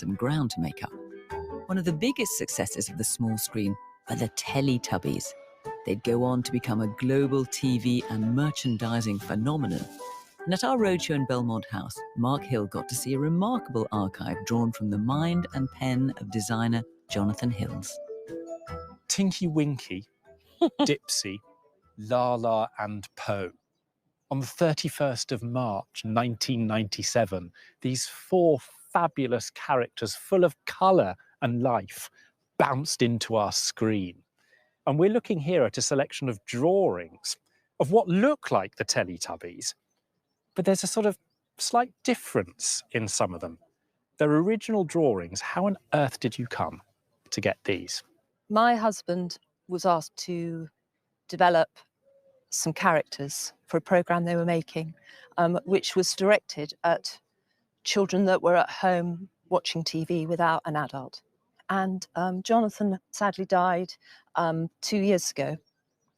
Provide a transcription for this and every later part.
some ground to make up. One of the biggest successes of the small screen are the Teletubbies. They'd go on to become a global TV and merchandising phenomenon. And at our roadshow in Belmont House, Mark Hill got to see a remarkable archive drawn from the mind and pen of designer Jonathan Hills. Tinky Winky, Dipsy, Lala and Poe. On the 31st of March 1997, these four fabulous characters full of colour and life bounced into our screen. And we're looking here at a selection of drawings of what look like the Teletubbies, but there's a sort of slight difference in some of them. They're original drawings. How on earth did you come to get these? My husband was asked to develop some characters for a programme they were making, which was directed at children that were at home watching TV without an adult. And Jonathan sadly died 2 years ago.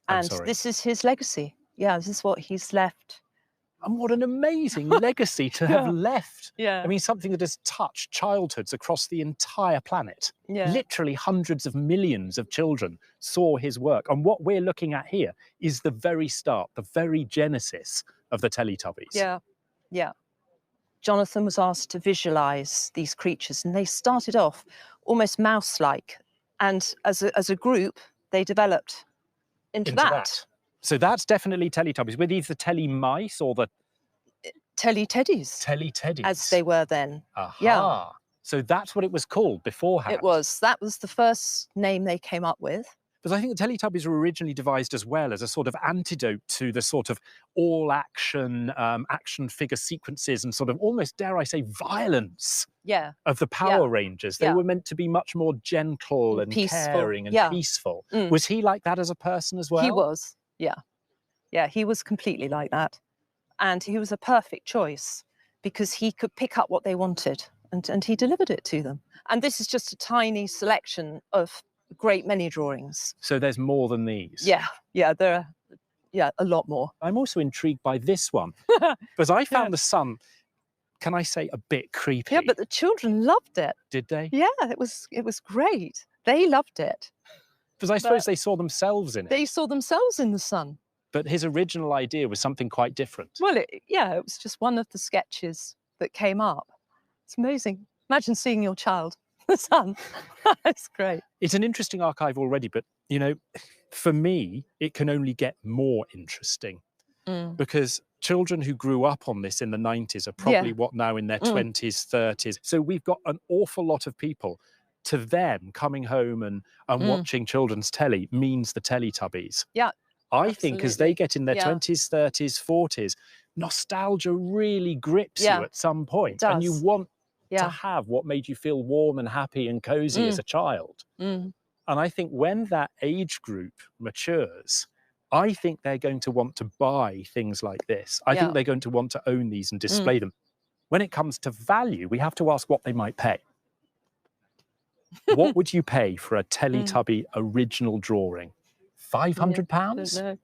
And this is his legacy. Yeah, this is what he's left. And what an amazing legacy to have left. Yeah. I mean, something that has touched childhoods across the entire planet. Yeah. Literally hundreds of millions of children saw his work. And what we're looking at here is the very start, the very genesis of the Teletubbies. Yeah, yeah. Jonathan was asked to visualise these creatures, and they started off almost mouse-like. And as a group, they developed into that. So that's definitely Teletubbies. Were these the Telemice or the... Teleteddies. Teleteddies. As they were then. Aha. Yeah. So that's what it was called beforehand. It was. That was the first name they came up with. Because I think the Teletubbies were originally devised as well as a sort of antidote to the sort of all-action action figure sequences and sort of almost, dare I say, violence of the Power Rangers. They were meant to be much more gentle and peaceful. Caring and peaceful. Was he like that as a person as well? He was, yeah. Yeah, he was completely like that. And he was a perfect choice because he could pick up what they wanted and he delivered it to them. And this is just a tiny selection of a great many drawings. So there's more than these? Yeah, there are a lot more. I'm also intrigued by this one because I found the sun, can I say, a bit creepy. Yeah, but the children loved it. Did they? Yeah, it was great. They loved it. Because I suppose they saw themselves in it. They saw themselves in the sun. But his original idea was something quite different. Well, it was just one of the sketches that came up. It's amazing. Imagine seeing your child, the sun. It's great. It's an interesting archive already, but, you know, for me, it can only get more interesting. Because children who grew up on this in the 90s are probably what now in their 20s, 30s. So we've got an awful lot of people, to them, coming home and watching children's telly means the Teletubbies. Yeah. I think as they get in their 20s, 30s, 40s, nostalgia really grips you at some point. And you want to have what made you feel warm and happy and cozy as a child. And I think when that age group matures, I think they're going to want to buy things like this. I think they're going to want to own these and display them. When it comes to value, we have to ask what they might pay. What would you pay for a Teletubby original drawing? £500?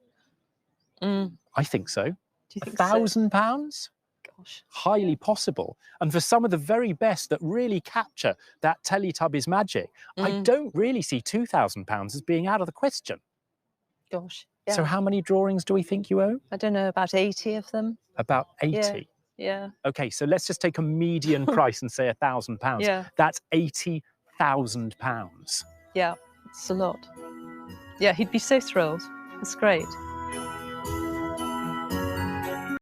I think so. Do you think £1,000? Gosh. Highly possible. And for some of the very best that really capture that Teletubbies magic, I don't really see £2,000 as being out of the question. Gosh. So how many drawings do we think you own? I don't know, about 80 of them. About 80? Yeah. Okay, so let's just take a median price and say £1,000. Yeah. That's £80,000. Yeah, it's a lot. Yeah, he'd be so thrilled. It's great.